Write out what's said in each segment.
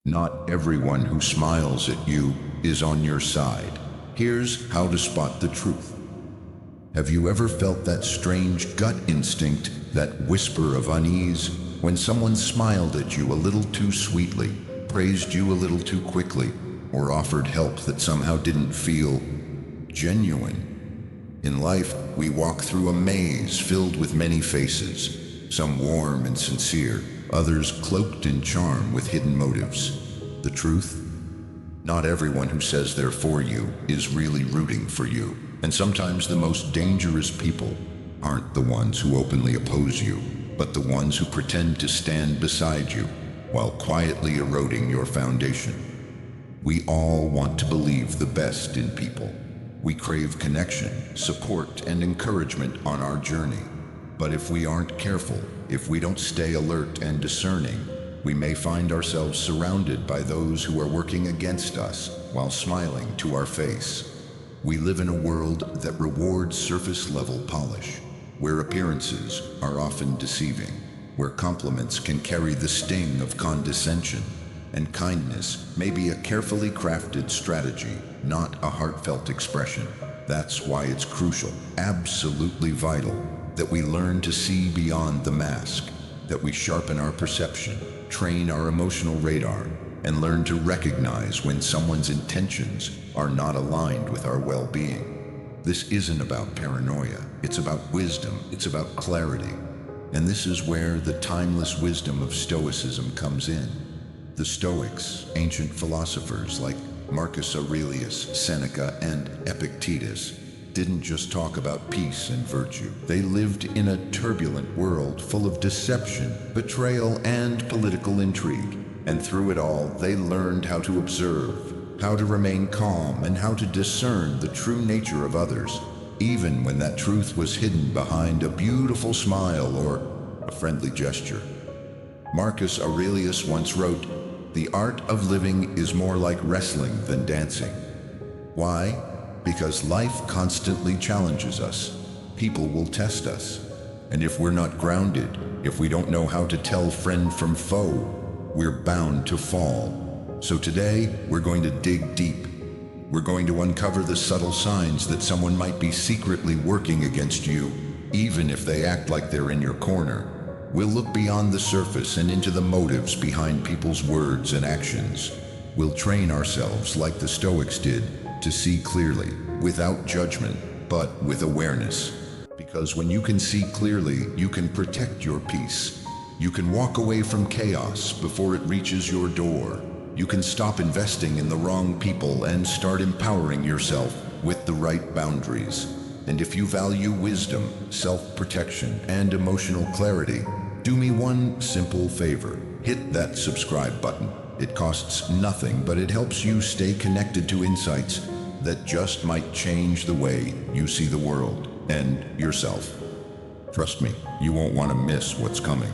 Not everyone who smiles at you is on your side. Here's how to spot the truth. Have you ever felt that strange gut instinct, that whisper of unease, when someone smiled at you a little too sweetly, praised you a little too quickly, or offered help that somehow didn't feel genuine? In life, we walk through a maze filled with many faces, some warm and sincere, others cloaked in charm with hidden motives. The truth? Not everyone who says they're for you is really rooting for you. And sometimes the most dangerous people aren't the ones who openly oppose you, but the ones who pretend to stand beside you while quietly eroding your foundation. We all want to believe the best in people. We crave connection, support, and encouragement on our journey. But if we aren't careful, if we don't stay alert and discerning, we may find ourselves surrounded by those who are working against us while smiling to our face. We live in a world that rewards surface-level polish, where appearances are often deceiving, where compliments can carry the sting of condescension, and kindness may be a carefully crafted strategy, not a heartfelt expression. That's why it's crucial, absolutely vital, that we learn to see beyond the mask, that we sharpen our perception, train our emotional radar, and learn to recognize when someone's intentions are not aligned with our well-being. This isn't about paranoia, it's about wisdom, it's about clarity. And this is where the timeless wisdom of Stoicism comes in. The Stoics, ancient philosophers like Marcus Aurelius, Seneca, and Epictetus, didn't just talk about peace and virtue. They lived in a turbulent world full of deception, betrayal, and political intrigue. And through it all, they learned how to observe, how to remain calm, and how to discern the true nature of others, even when that truth was hidden behind a beautiful smile or a friendly gesture. Marcus Aurelius once wrote, "The art of living is more like wrestling than dancing." Why? Because life constantly challenges us. People will test us. And if we're not grounded, if we don't know how to tell friend from foe, we're bound to fall. So today, we're going to dig deep. We're going to uncover the subtle signs that someone might be secretly working against you, even if they act like they're in your corner. We'll look beyond the surface and into the motives behind people's words and actions. We'll train ourselves, like the Stoics did, to see clearly, without judgment, but with awareness. Because when you can see clearly, you can protect your peace. You can walk away from chaos before it reaches your door. You can stop investing in the wrong people and start empowering yourself with the right boundaries. And if you value wisdom, self-protection, and emotional clarity, do me one simple favor. Hit that subscribe button. It costs nothing, but it helps you stay connected to insights that just might change the way you see the world and yourself. Trust me, you won't want to miss what's coming.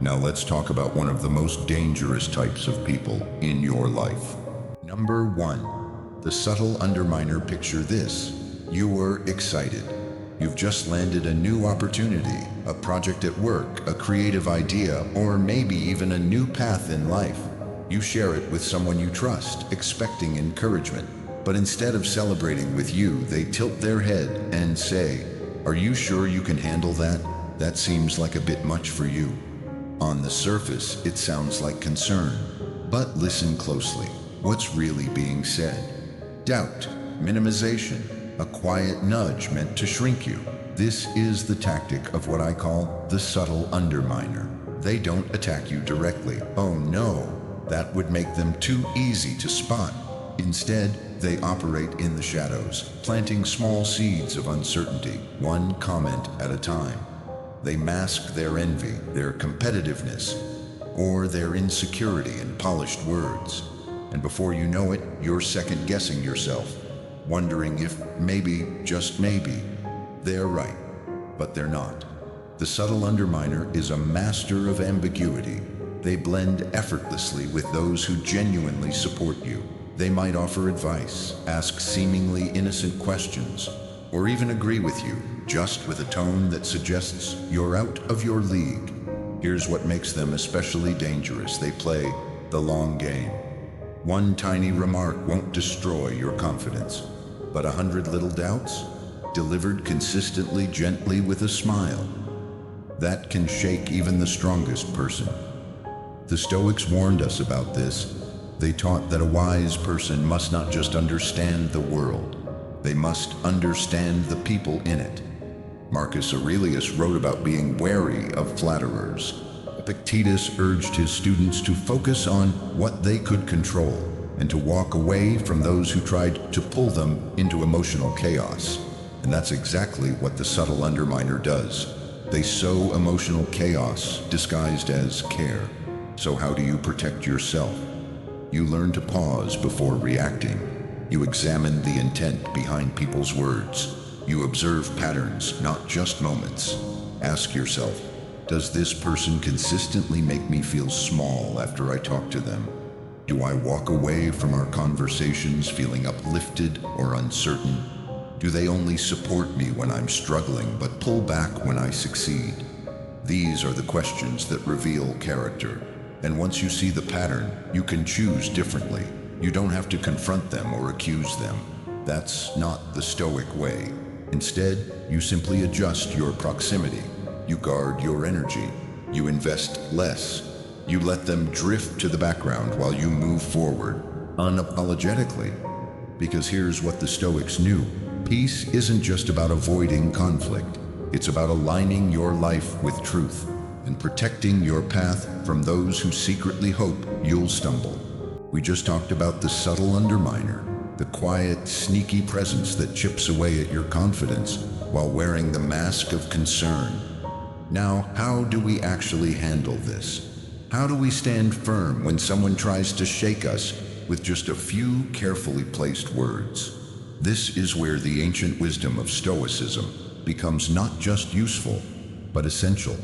Now let's talk about one of the most dangerous types of people in your life. Number 1, the subtle underminer. Picture this. You were excited. You've just landed a new opportunity, a project at work, a creative idea, or maybe even a new path in life. You share it with someone you trust, expecting encouragement. But instead of celebrating with you, they tilt their head and say, "Are you sure you can handle that? That seems like a bit much for you." On the surface, it sounds like concern. But listen closely. What's really being said? Doubt, minimization, a quiet nudge meant to shrink you. This is the tactic of what I call the subtle underminer. They don't attack you directly. Oh no, that would make them too easy to spot. Instead, they operate in the shadows, planting small seeds of uncertainty, one comment at a time. They mask their envy, their competitiveness, or their insecurity in polished words. And before you know it, you're second-guessing yourself, wondering if maybe, just maybe, they're right, but they're not. The subtle underminer is a master of ambiguity. They blend effortlessly with those who genuinely support you. They might offer advice, ask seemingly innocent questions, or even agree with you, just with a tone that suggests you're out of your league. Here's what makes them especially dangerous. They play the long game. One tiny remark won't destroy your confidence, but 100 little doubts, delivered consistently, gently, with a smile, that can shake even the strongest person. The Stoics warned us about this. They taught that a wise person must not just understand the world, they must understand the people in it. Marcus Aurelius wrote about being wary of flatterers. Epictetus urged his students to focus on what they could control and to walk away from those who tried to pull them into emotional chaos. And that's exactly what the subtle underminer does. They sow emotional chaos disguised as care. So how do you protect yourself? You learn to pause before reacting. You examine the intent behind people's words. You observe patterns, not just moments. Ask yourself, does this person consistently make me feel small after I talk to them? Do I walk away from our conversations feeling uplifted or uncertain? Do they only support me when I'm struggling but pull back when I succeed? These are the questions that reveal character. And once you see the pattern, you can choose differently. You don't have to confront them or accuse them. That's not the Stoic way. Instead, you simply adjust your proximity. You guard your energy. You invest less. You let them drift to the background while you move forward, unapologetically. Because here's what the Stoics knew. Peace isn't just about avoiding conflict. It's about aligning your life with truth and protecting your path from those who secretly hope you'll stumble. We just talked about the subtle underminer, the quiet, sneaky presence that chips away at your confidence while wearing the mask of concern. Now, how do we actually handle this? How do we stand firm when someone tries to shake us with just a few carefully placed words? This is where the ancient wisdom of Stoicism becomes not just useful, but essential.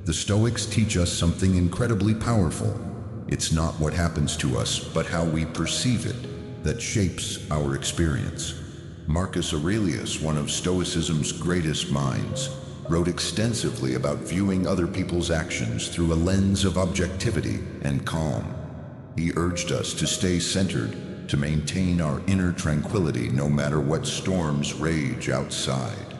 The Stoics teach us something incredibly powerful. It's not what happens to us, but how we perceive it, that shapes our experience. Marcus Aurelius, one of Stoicism's greatest minds, wrote extensively about viewing other people's actions through a lens of objectivity and calm. He urged us to stay centered, to maintain our inner tranquility no matter what storms rage outside.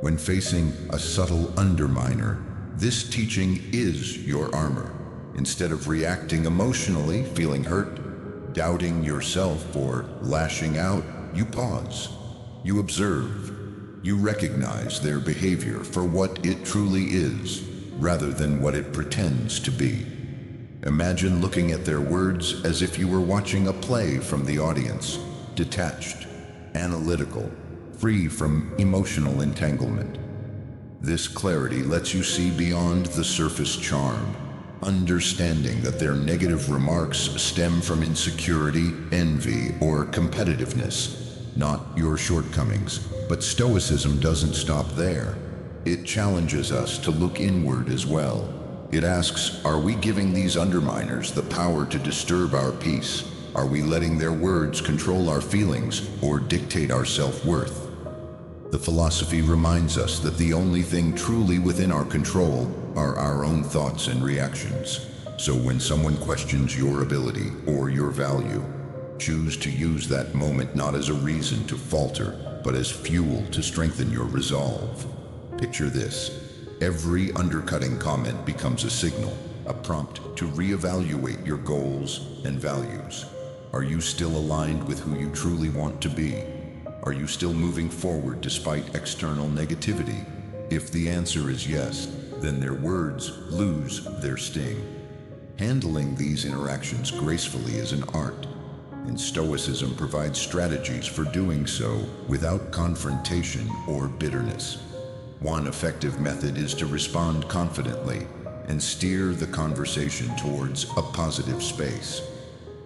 When facing a subtle underminer, this teaching is your armor. Instead of reacting emotionally, feeling hurt, doubting yourself, or lashing out, you pause. You observe. You recognize their behavior for what it truly is, rather than what it pretends to be. Imagine looking at their words as if you were watching a play from the audience, detached, analytical, free from emotional entanglement. This clarity lets you see beyond the surface charm, understanding that their negative remarks stem from insecurity, envy, or competitiveness, not your shortcomings. But Stoicism doesn't stop there. It challenges us to look inward as well. It asks, are we giving these underminers the power to disturb our peace? Are we letting their words control our feelings or dictate our self-worth? The philosophy reminds us that the only thing truly within our control are our own thoughts and reactions. So when someone questions your ability or your value, choose to use that moment not as a reason to falter, but as fuel to strengthen your resolve. Picture this. Every undercutting comment becomes a signal, a prompt to reevaluate your goals and values. Are you still aligned with who you truly want to be? Are you still moving forward despite external negativity? If the answer is yes, then their words lose their sting. Handling these interactions gracefully is an art, and Stoicism provides strategies for doing so without confrontation or bitterness. One effective method is to respond confidently and steer the conversation towards a positive space.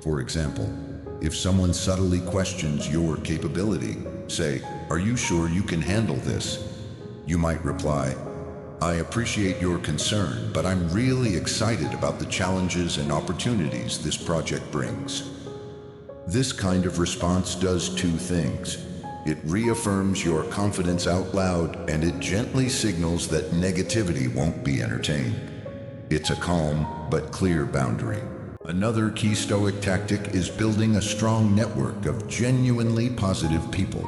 For example, if someone subtly questions your capability, say, "Are you sure you can handle this?" You might reply, "I appreciate your concern, but I'm really excited about the challenges and opportunities this project brings." This kind of response does two things. It reaffirms your confidence out loud, and it gently signals that negativity won't be entertained. It's a calm but clear boundary. Another key Stoic tactic is building a strong network of genuinely positive people.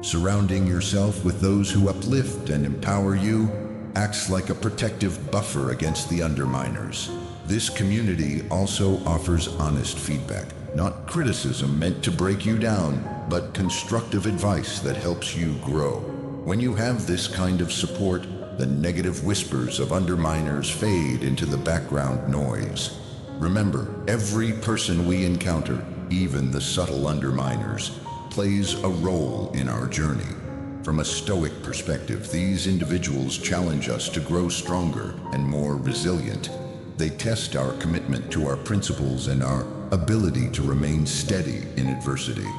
Surrounding yourself with those who uplift and empower you acts like a protective buffer against the underminers. This community also offers honest feedback, not criticism meant to break you down, but constructive advice that helps you grow. When you have this kind of support, the negative whispers of underminers fade into the background noise. Remember, every person we encounter, even the subtle underminers, plays a role in our journey. From a Stoic perspective, these individuals challenge us to grow stronger and more resilient. They test our commitment to our principles and our ability to remain steady in adversity.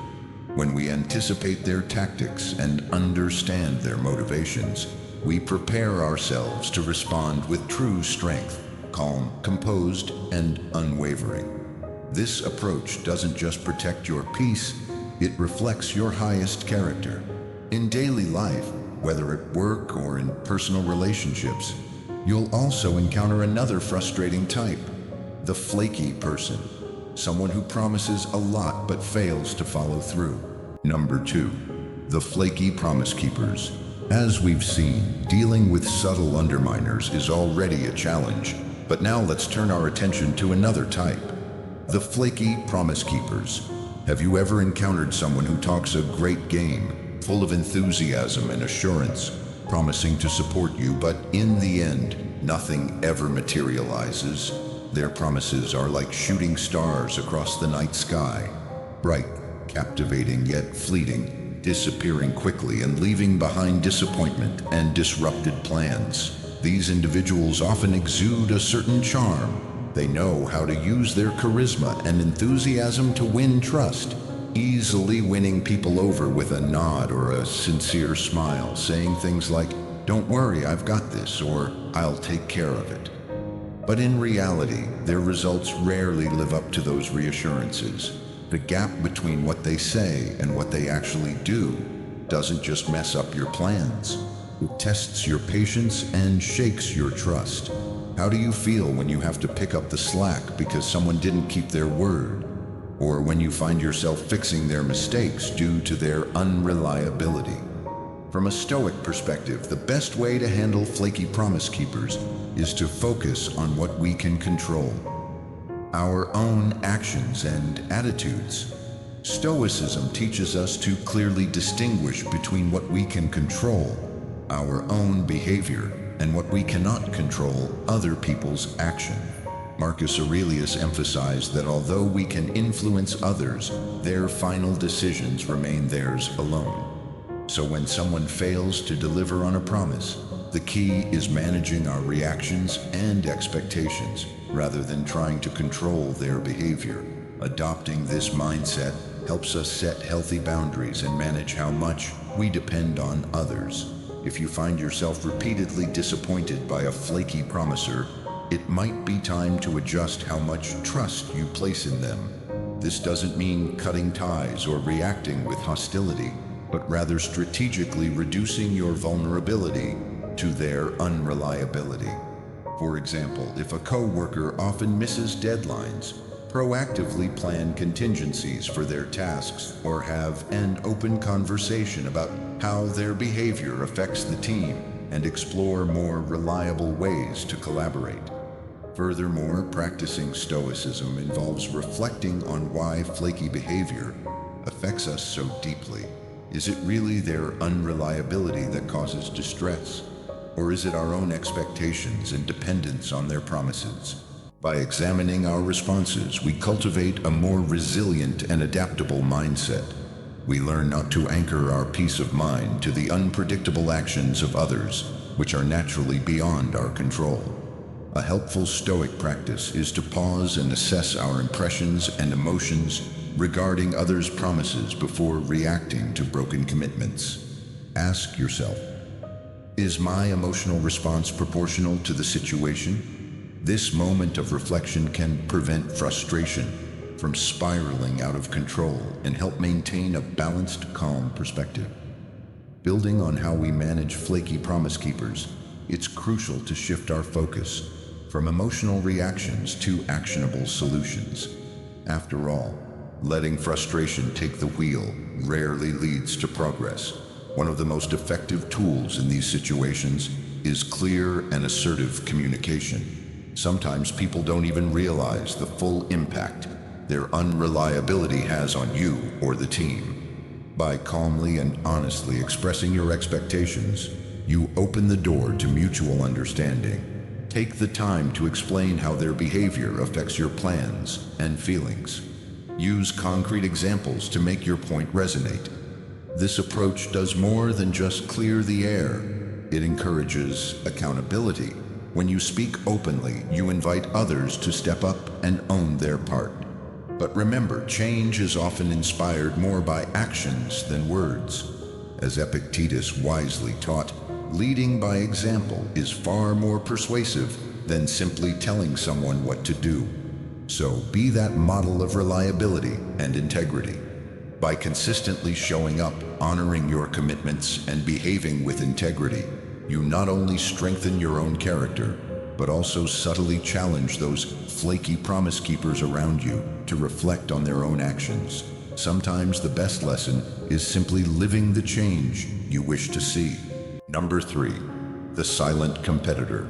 When we anticipate their tactics and understand their motivations, we prepare ourselves to respond with true strength, calm, composed, and unwavering. This approach doesn't just protect your peace, it reflects your highest character. In daily life, whether at work or in personal relationships, you'll also encounter another frustrating type, the flaky person, someone who promises a lot but fails to follow through. Number 2, the flaky promise keepers. As we've seen, dealing with subtle underminers is already a challenge, but now let's turn our attention to another type, the flaky promise keepers. Have you ever encountered someone who talks a great game, full of enthusiasm and assurance, promising to support you, but in the end, nothing ever materializes? Their promises are like shooting stars across the night sky, bright, captivating yet fleeting, disappearing quickly and leaving behind disappointment and disrupted plans. These individuals often exude a certain charm. They know how to use their charisma and enthusiasm to win trust, easily winning people over with a nod or a sincere smile, saying things like, "Don't worry, I've got this," or "I'll take care of it." But in reality, their results rarely live up to those reassurances. The gap between what they say and what they actually do doesn't just mess up your plans. It tests your patience and shakes your trust. How do you feel when you have to pick up the slack because someone didn't keep their word? Or when you find yourself fixing their mistakes due to their unreliability? From a Stoic perspective, the best way to handle flaky promise keepers is to focus on what we can control, our own actions and attitudes. Stoicism teaches us to clearly distinguish between what we can control, our own behavior, and what we cannot control, other people's action. Marcus Aurelius emphasized that although we can influence others, their final decisions remain theirs alone. So when someone fails to deliver on a promise, the key is managing our reactions and expectations rather than trying to control their behavior. Adopting this mindset helps us set healthy boundaries and manage how much we depend on others. If you find yourself repeatedly disappointed by a flaky promiser, it might be time to adjust how much trust you place in them. This doesn't mean cutting ties or reacting with hostility, but rather strategically reducing your vulnerability to their unreliability. For example, if a coworker often misses deadlines, proactively plan contingencies for their tasks or have an open conversation about how their behavior affects the team and explore more reliable ways to collaborate. Furthermore, practicing Stoicism involves reflecting on why flaky behavior affects us so deeply. Is it really their unreliability that causes distress? Or is it our own expectations and dependence on their promises? By examining our responses, we cultivate a more resilient and adaptable mindset. We learn not to anchor our peace of mind to the unpredictable actions of others, which are naturally beyond our control. A helpful Stoic practice is to pause and assess our impressions and emotions regarding others' promises before reacting to broken commitments. Ask yourself, is my emotional response proportional to the situation? This moment of reflection can prevent frustration from spiraling out of control and help maintain a balanced, calm perspective. Building on how we manage flaky promise keepers, it's crucial to shift our focus from emotional reactions to actionable solutions. After all, letting frustration take the wheel rarely leads to progress. One of the most effective tools in these situations is clear and assertive communication. Sometimes people don't even realize the full impact their unreliability has on you or the team. By calmly and honestly expressing your expectations, you open the door to mutual understanding. Take the time to explain how their behavior affects your plans and feelings. Use concrete examples to make your point resonate. This approach does more than just clear the air. It encourages accountability. When you speak openly, you invite others to step up and own their part. But remember, change is often inspired more by actions than words. As Epictetus wisely taught, leading by example is far more persuasive than simply telling someone what to do. So be that model of reliability and integrity. By consistently showing up, honoring your commitments, and behaving with integrity, you not only strengthen your own character, but also subtly challenge those flaky promise keepers around you to reflect on their own actions. Sometimes the best lesson is simply living the change you wish to see. Number 3, the silent competitor.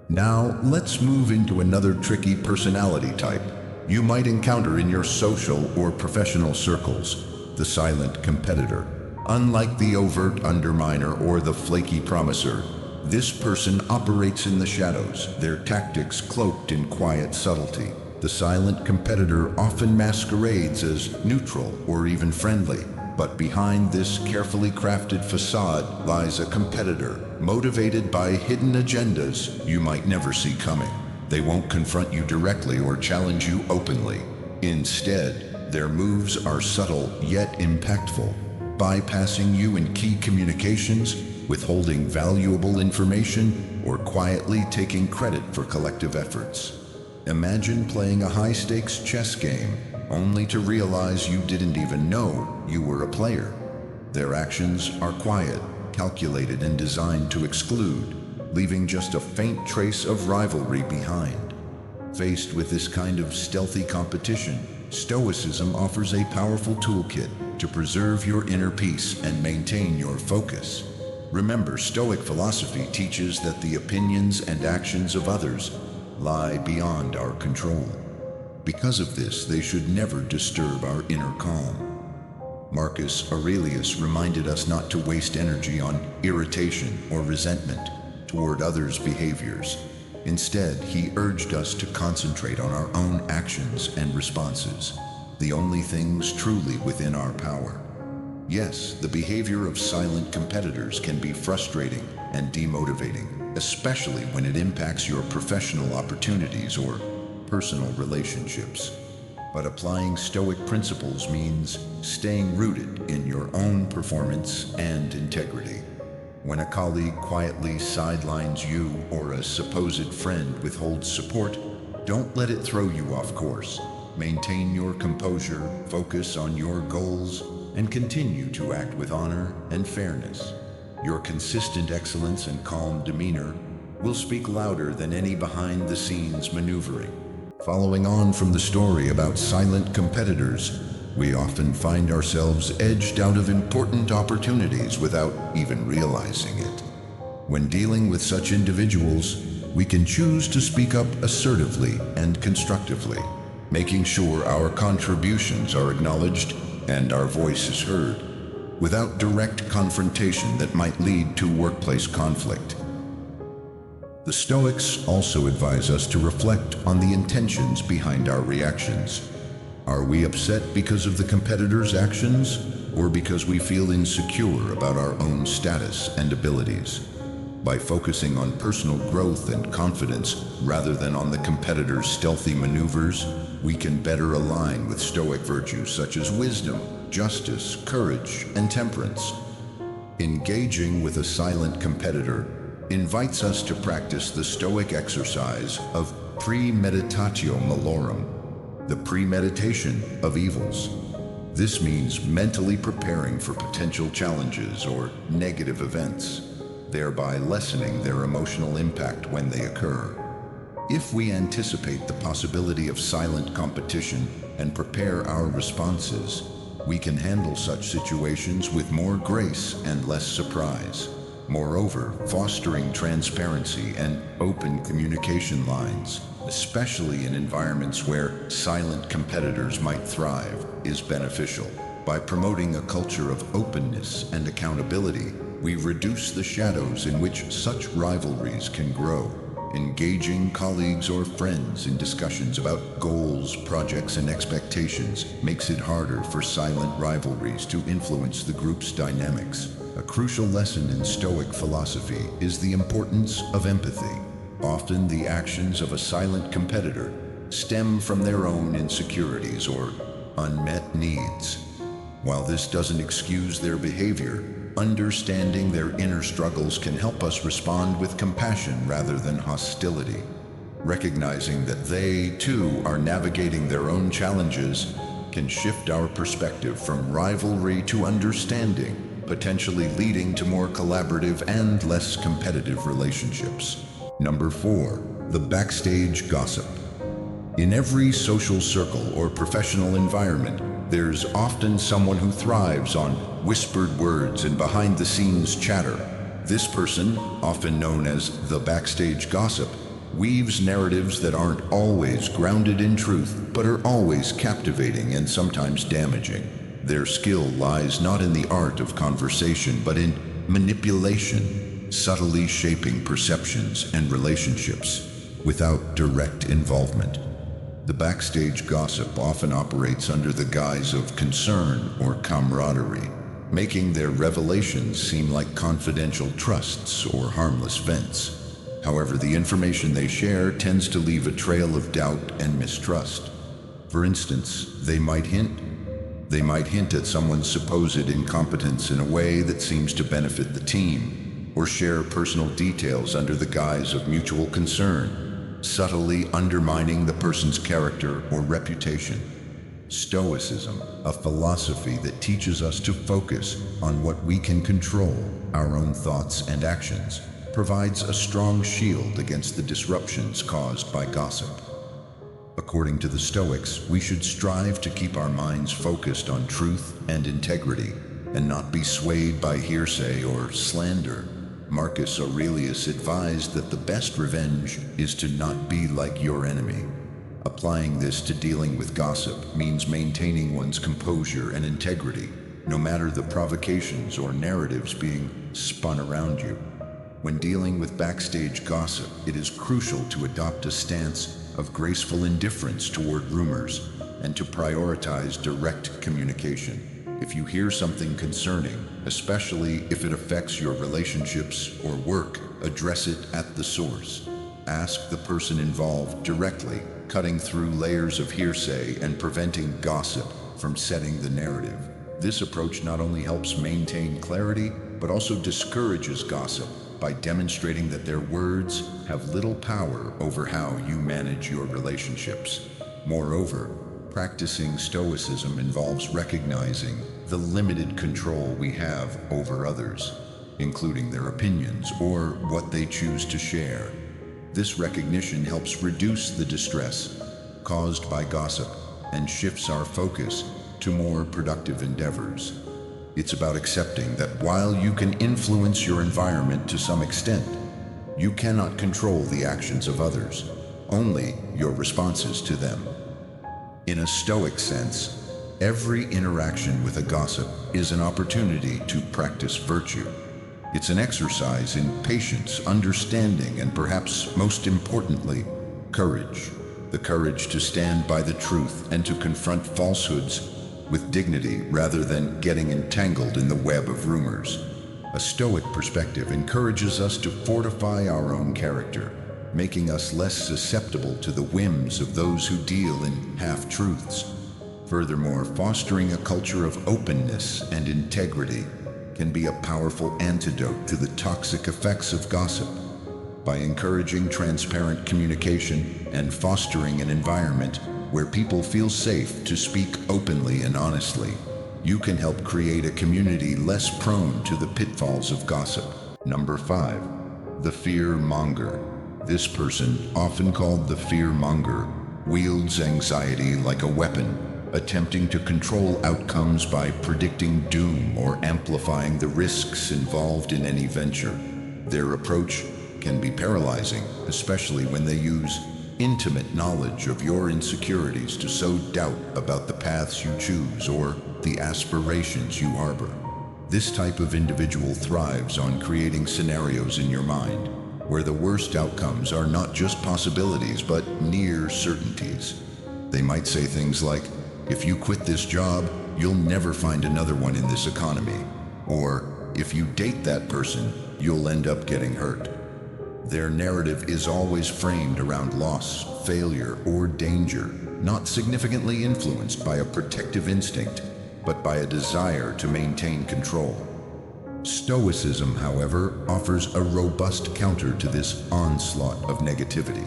Now, let's move into another tricky personality type you might encounter in your social or professional circles: the silent competitor. Unlike the overt underminer or the flaky promiser, this person operates in the shadows, their tactics cloaked in quiet subtlety. The silent competitor often masquerades as neutral or even friendly, but behind this carefully crafted facade lies a competitor, motivated by hidden agendas you might never see coming. They won't confront you directly or challenge you openly. Instead, their moves are subtle yet impactful, bypassing you in key communications, withholding valuable information, or quietly taking credit for collective efforts. Imagine playing a high-stakes chess game, only to realize you didn't even know you were a player. Their actions are quiet, calculated, and designed to exclude, leaving just a faint trace of rivalry behind. Faced with this kind of stealthy competition, Stoicism offers a powerful toolkit to preserve your inner peace and maintain your focus. Remember, Stoic philosophy teaches that the opinions and actions of others lie beyond our control. Because of this, they should never disturb our inner calm. Marcus Aurelius reminded us not to waste energy on irritation or resentment toward others' behaviors. Instead, he urged us to concentrate on our own actions and responses, the only things truly within our power. Yes, the behavior of silent competitors can be frustrating and demotivating, especially when it impacts your professional opportunities or personal relationships. But applying Stoic principles means staying rooted in your own performance and integrity. When a colleague quietly sidelines you or a supposed friend withholds support, don't let it throw you off course. Maintain your composure, focus on your goals, and continue to act with honor and fairness. Your consistent excellence and calm demeanor will speak louder than any behind-the-scenes maneuvering. Following on from the story about silent competitors, we often find ourselves edged out of important opportunities without even realizing it. When dealing with such individuals, we can choose to speak up assertively and constructively, making sure our contributions are acknowledged and our voice is heard, without direct confrontation that might lead to workplace conflict. The Stoics also advise us to reflect on the intentions behind our reactions. Are we upset because of the competitor's actions, or because we feel insecure about our own status and abilities? By focusing on personal growth and confidence rather than on the competitor's stealthy maneuvers, we can better align with Stoic virtues such as wisdom, justice, courage, and temperance. Engaging with a silent competitor invites us to practice the Stoic exercise of premeditatio malorum, the premeditation of evils. This means mentally preparing for potential challenges or negative events, thereby lessening their emotional impact when they occur. If we anticipate the possibility of silent competition and prepare our responses, we can handle such situations with more grace and less surprise. Moreover, fostering transparency and open communication lines, especially in environments where silent competitors might thrive, is beneficial. By promoting a culture of openness and accountability, we reduce the shadows in which such rivalries can grow. Engaging colleagues or friends in discussions about goals, projects, and expectations makes it harder for silent rivalries to influence the group's dynamics. A crucial lesson in Stoic philosophy is the importance of empathy. Often the actions of a silent competitor stem from their own insecurities or unmet needs. While this doesn't excuse their behavior, understanding their inner struggles can help us respond with compassion rather than hostility. Recognizing that they, too, are navigating their own challenges can shift our perspective from rivalry to understanding, potentially leading to more collaborative and less competitive relationships. Number 4, the backstage gossip. In every social circle or professional environment, there's often someone who thrives on whispered words and behind-the-scenes chatter. This person, often known as the backstage gossip, weaves narratives that aren't always grounded in truth, but are always captivating and sometimes damaging. Their skill lies not in the art of conversation, but in manipulation, subtly shaping perceptions and relationships without direct involvement. The backstage gossip often operates under the guise of concern or camaraderie, making their revelations seem like confidential trusts or harmless vents. However, the information they share tends to leave a trail of doubt and mistrust. For instance, they might hint at someone's supposed incompetence in a way that seems to benefit the team, or share personal details under the guise of mutual concern, subtly undermining the person's character or reputation. Stoicism, a philosophy that teaches us to focus on what we can control, our own thoughts and actions, provides a strong shield against the disruptions caused by gossip. According to the Stoics, we should strive to keep our minds focused on truth and integrity, and not be swayed by hearsay or slander. Marcus Aurelius advised that the best revenge is to not be like your enemy. Applying this to dealing with gossip means maintaining one's composure and integrity, no matter the provocations or narratives being spun around you. When dealing with backstage gossip, it is crucial to adopt a stance of graceful indifference toward rumors and to prioritize direct communication. If you hear something concerning, especially if it affects your relationships or work, address it at the source. Ask the person involved directly, cutting through layers of hearsay and preventing gossip from setting the narrative. This approach not only helps maintain clarity, but also discourages gossip by demonstrating that their words have little power over how you manage your relationships. Moreover, practicing Stoicism involves recognizing the limited control we have over others, including their opinions or what they choose to share. This recognition helps reduce the distress caused by gossip and shifts our focus to more productive endeavors. It's about accepting that while you can influence your environment to some extent, you cannot control the actions of others, only your responses to them. In a Stoic sense, every interaction with a gossip is an opportunity to practice virtue. It's an exercise in patience, understanding, and perhaps most importantly, courage. The courage to stand by the truth and to confront falsehoods with dignity rather than getting entangled in the web of rumors. A Stoic perspective encourages us to fortify our own character, making us less susceptible to the whims of those who deal in half-truths. Furthermore, fostering a culture of openness and integrity can be a powerful antidote to the toxic effects of gossip. By encouraging transparent communication and fostering an environment where people feel safe to speak openly and honestly, you can help create a community less prone to the pitfalls of gossip. Number 5, the fear monger. This person, often called the fear-monger, wields anxiety like a weapon, attempting to control outcomes by predicting doom or amplifying the risks involved in any venture. Their approach can be paralyzing, especially when they use intimate knowledge of your insecurities to sow doubt about the paths you choose or the aspirations you harbor. This type of individual thrives on creating scenarios in your mind where the worst outcomes are not just possibilities but near certainties. They might say things like, "If you quit this job, you'll never find another one in this economy," or "If you date that person, you'll end up getting hurt." Their narrative is always framed around loss, failure, or danger, not significantly influenced by a protective instinct, but by a desire to maintain control. Stoicism, however, offers a robust counter to this onslaught of negativity.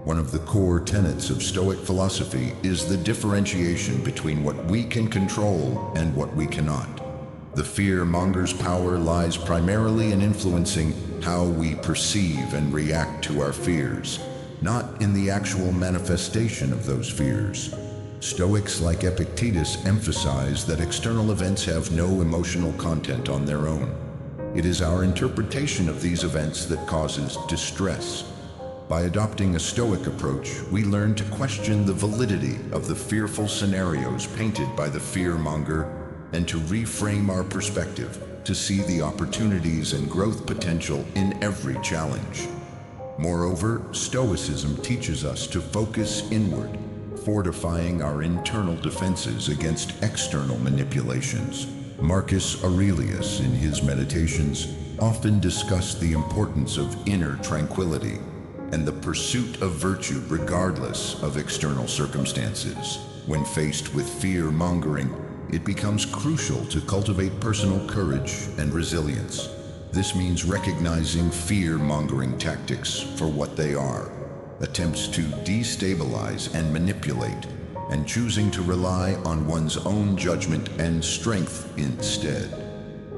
One of the core tenets of Stoic philosophy is the differentiation between what we can control and what we cannot. The fear-monger's power lies primarily in influencing how we perceive and react to our fears, not in the actual manifestation of those fears. Stoics like Epictetus emphasize that external events have no emotional content on their own. It is our interpretation of these events that causes distress. By adopting a Stoic approach, we learn to question the validity of the fearful scenarios painted by the fear-monger and to reframe our perspective to see the opportunities and growth potential in every challenge. Moreover, Stoicism teaches us to focus inward, fortifying our internal defenses against external manipulations. Marcus Aurelius, in his Meditations, often discussed the importance of inner tranquility and the pursuit of virtue regardless of external circumstances. When faced with fear-mongering, it becomes crucial to cultivate personal courage and resilience. This means recognizing fear-mongering tactics for what they are, attempts to destabilize and manipulate, and choosing to rely on one's own judgment and strength instead.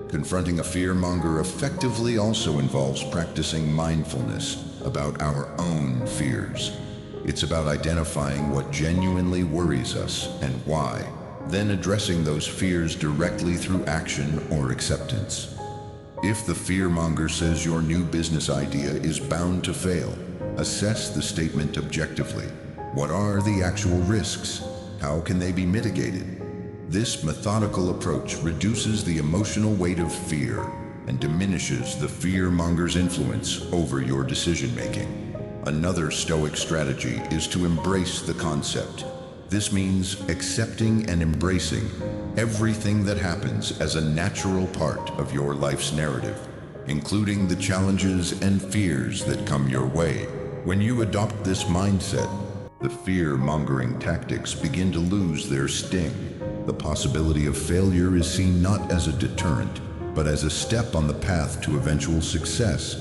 Confronting a fear-monger effectively also involves practicing mindfulness about our own fears. It's about identifying what genuinely worries us and why, then addressing those fears directly through action or acceptance. If the fear-monger says your new business idea is bound to fail, assess the statement objectively. What are the actual risks? How can they be mitigated? This methodical approach reduces the emotional weight of fear and diminishes the fear-monger's influence over your decision-making. Another Stoic strategy is to embrace the concept. This means accepting and embracing everything that happens as a natural part of your life's narrative, including the challenges and fears that come your way. When you adopt this mindset, the fear-mongering tactics begin to lose their sting. The possibility of failure is seen not as a deterrent, but as a step on the path to eventual success,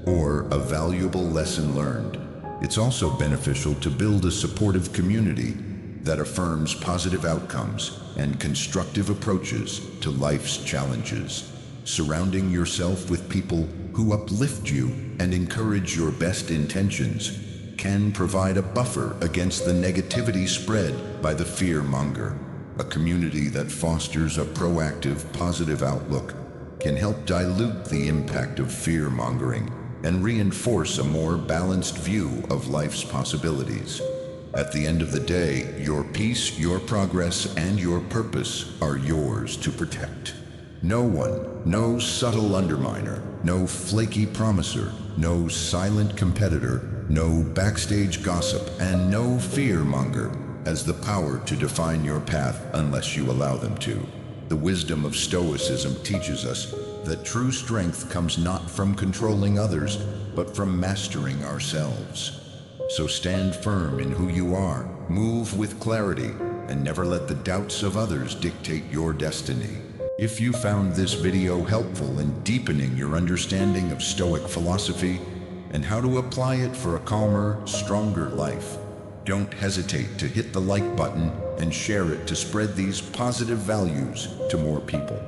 or a valuable lesson learned. It's also beneficial to build a supportive community that affirms positive outcomes and constructive approaches to life's challenges. Surrounding yourself with people who uplift you and encourage your best intentions can provide a buffer against the negativity spread by the fear-monger. A community that fosters a proactive, positive outlook can help dilute the impact of fear-mongering and reinforce a more balanced view of life's possibilities. At the end of the day, your peace, your progress, and your purpose are yours to protect. No one, no subtle underminer, no flaky promiser, no silent competitor, no backstage gossip, and no fear-monger has the power to define your path unless you allow them to. The wisdom of Stoicism teaches us that true strength comes not from controlling others, but from mastering ourselves. So stand firm in who you are, move with clarity, and never let the doubts of others dictate your destiny. If you found this video helpful in deepening your understanding of Stoic philosophy and how to apply it for a calmer, stronger life, don't hesitate to hit the like button and share it to spread these positive values to more people.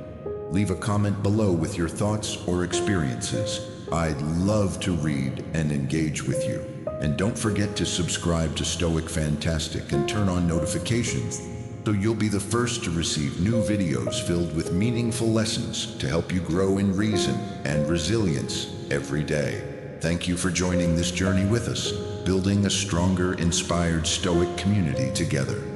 Leave a comment below with your thoughts or experiences. I'd love to read and engage with you. And don't forget to subscribe to Stoic Fantastic and turn on notifications so you'll be the first to receive new videos filled with meaningful lessons to help you grow in reason and resilience every day. Thank you for joining this journey with us, building a stronger, inspired Stoic community together.